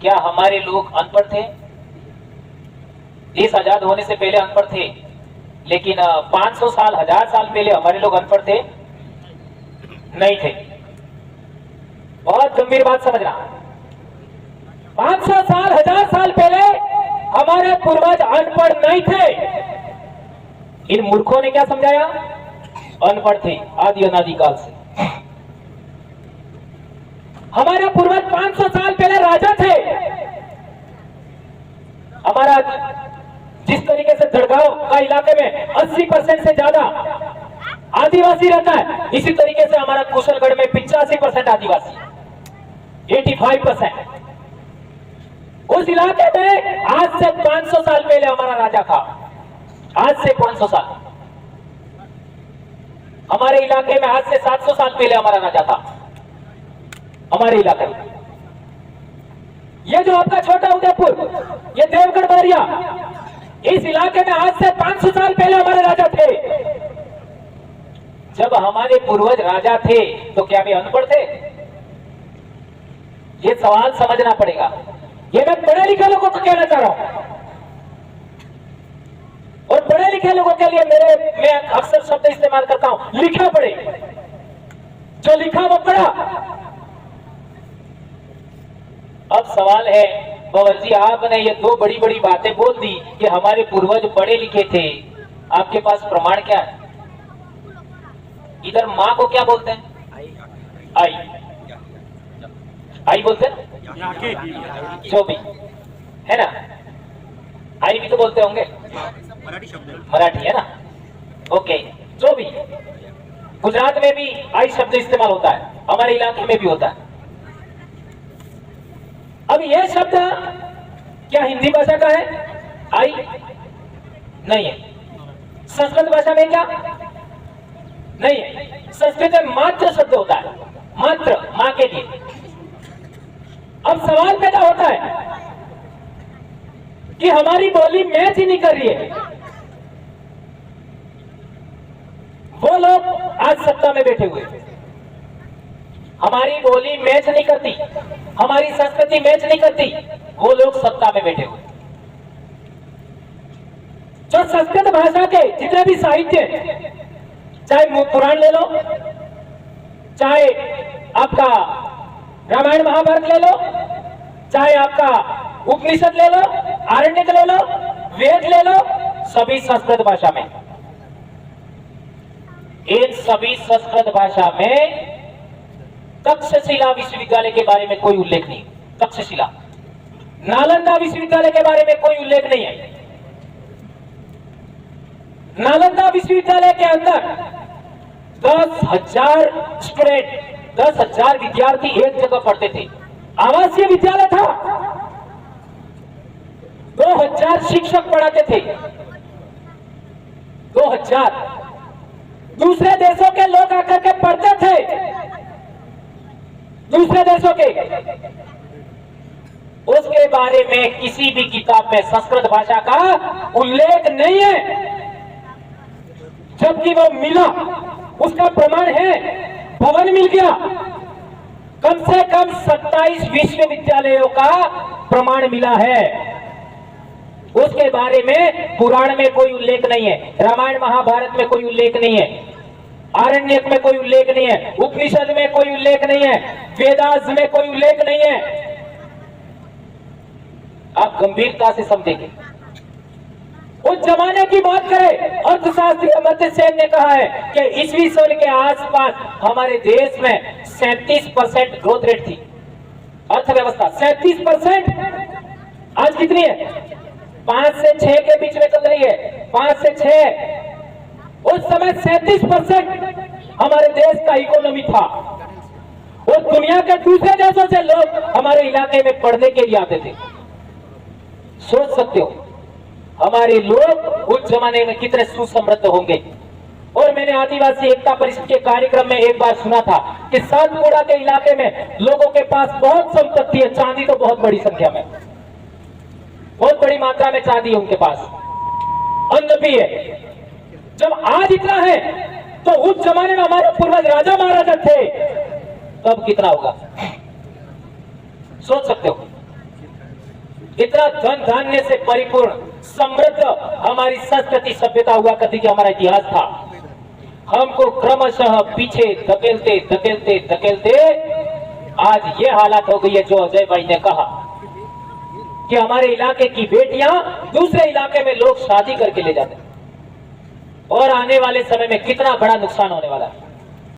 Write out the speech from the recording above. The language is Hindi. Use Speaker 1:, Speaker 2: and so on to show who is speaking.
Speaker 1: क्या हमारे लोग अनपढ़ थे? देश आजाद होने से पहले अनपढ़ थे, लेकिन 500 साल 1000 साल पहले हमारे लोग अनपढ़ थे? नहीं थे। बहुत गंभीर बात समझना। 500 साल 1000 साल पहले हमारे पूर्वज अनपढ़ नहीं थे। इन मूर्खों ने क्या समझाया? अनपढ़ थे आदि अनादि काल से। हमारे पूर्वज 500 साल पहले राजा थे। हमारा जिस तरीके से जड़गांव का इलाके में 80% से ज्यादा आदिवासी रहता है, इसी तरीके से हमारा कुशलगढ़ में 85% आदिवासी, 85%। उस इलाके में आज से 500 साल पहले हमारा राजा था। आज से 500 साल। हमारे इलाके में आज से 700 साल पहले हमारा राजा था। हमारे इलाके में ये जो आपका छोटा उदयपुर, ये देवगढ़ बरिया, इस इलाके में आज से 500 साल पहले हमारे राजा थे। जब हमारे पूर्वज राजा थे तो क्या वे अनपढ़ थे? ये सवाल समझना पड़ेगा। ये मैं पढ़े लिखे लोगों को कहना चाह रहा हूं, और पढ़े लिखे लोगों के लिए मैं अक्सर शब्द इस्तेमाल करता हूं, लिखा पढ़े। जो लिखा वो पढ़ा। अब सवाल है बवर जी, आपने ये दो बड़ी बड़ी बातें बोल दी कि हमारे पूर्वज पढ़े लिखे थे, आपके पास प्रमाण क्या है? इधर माँ को क्या बोलते हैं? आई। आई बोलते हैं, जो भी है ना, आई भी तो बोलते होंगे, मराठी है ना, ओके। जो भी, गुजरात में भी आई शब्द इस्तेमाल होता है, हमारे इलाके में भी होता है। अब यह शब्द क्या हिंदी भाषा का है? आई नहीं है। संस्कृत भाषा में क्या? नहीं है। संस्कृत में मात्र शब्द होता है, मात्र, मां के लिए। अब सवाल पैदा होता है कि हमारी बोली मैच ही नहीं कर रही है। वो लोग आज सत्ता में बैठे हुए, हमारी बोली मैच नहीं करती, हमारी संस्कृति मैच नहीं करती, वो लोग सत्ता में बैठे हुए। जो संस्कृत भाषा के जितने भी साहित्य, चाहे पुराण ले लो, चाहे आपका रामायण महाभारत ले लो, चाहे आपका उपनिषद ले लो, आरण्यक ले लो, वेद ले लो, सभी संस्कृत भाषा में। इन सभी संस्कृत भाषा में तक्षशिला विश्वविद्यालय के बारे में कोई उल्लेख नहीं। तक्षशिला, नालंदा विश्वविद्यालय के बारे में कोई उल्लेख नहीं है। नालंदा विश्वविद्यालय के अंदर 10,000 स्टूडेंट, 10,000 विद्यार्थी एक जगह पढ़ते थे। आवासीय विद्यालय था, 2,000 शिक्षक पढ़ाते थे। 2,000 दूसरे देशों के लोग आकर के पढ़ते थे, दूसरे देशों के। उसके बारे में किसी भी किताब में संस्कृत भाषा का उल्लेख नहीं है, जबकि वो मिला, उसका प्रमाण है, भवन मिल गया। कम से कम 27 विश्वविद्यालयों का प्रमाण मिला है। उसके बारे में पुराण में कोई उल्लेख नहीं है, रामायण महाभारत में कोई उल्लेख नहीं है, आरण्यक में कोई उल्लेख नहीं है, उपनिषद में कोई उल्लेख नहीं है, वेदास में कोई उल्लेख नहीं है। आप गंभीरता से समझेंगे। उस जमाने की बात करें, अर्थशास्त्री अमर्त्य सेन ने कहा है कि ईस्वी सन् के आसपास हमारे देश में 37% ग्रोथ रेट थी, अर्थव्यवस्था 37%। आज कितनी है? 5 से 6 के बीच में चल रही है, 5 से 6। उस समय 37% हमारे देश का इकोनॉमी था, और दुनिया के दूसरे देशों से लोग हमारे इलाके में पढ़ने के लिए आते थे। सोच सकते हो हमारे लोग उस जमाने में कितने सुसमृद्ध होंगे। और मैंने आदिवासी एकता परिषद के कार्यक्रम में एक बार सुना था कि सातपुड़ा के इलाके में लोगों के पास बहुत संपत्ति है, चांदी तो बहुत बड़ी संख्या में, बहुत बड़ी मात्रा में चांदी है उनके पास, अन्न भी है। जब आज इतना है तो उस जमाने में हमारे पूर्वज राजा महाराजा थे, तब कितना होगा? सोच सकते हो। इतना धन धान्य से परिपूर्ण समृद्ध हमारी संस्कृति सभ्यता हुआ करती थी, हमारा इतिहास था। हमको क्रमशः पीछे धकेलते धकेलते धकेलते आज ये हालत हो गई है जो अजय भाई ने कहा कि हमारे इलाके की बेटियां दूसरे इलाके में लोग शादी करके ले जाते हैं, और आने वाले समय में कितना बड़ा नुकसान होने वाला है।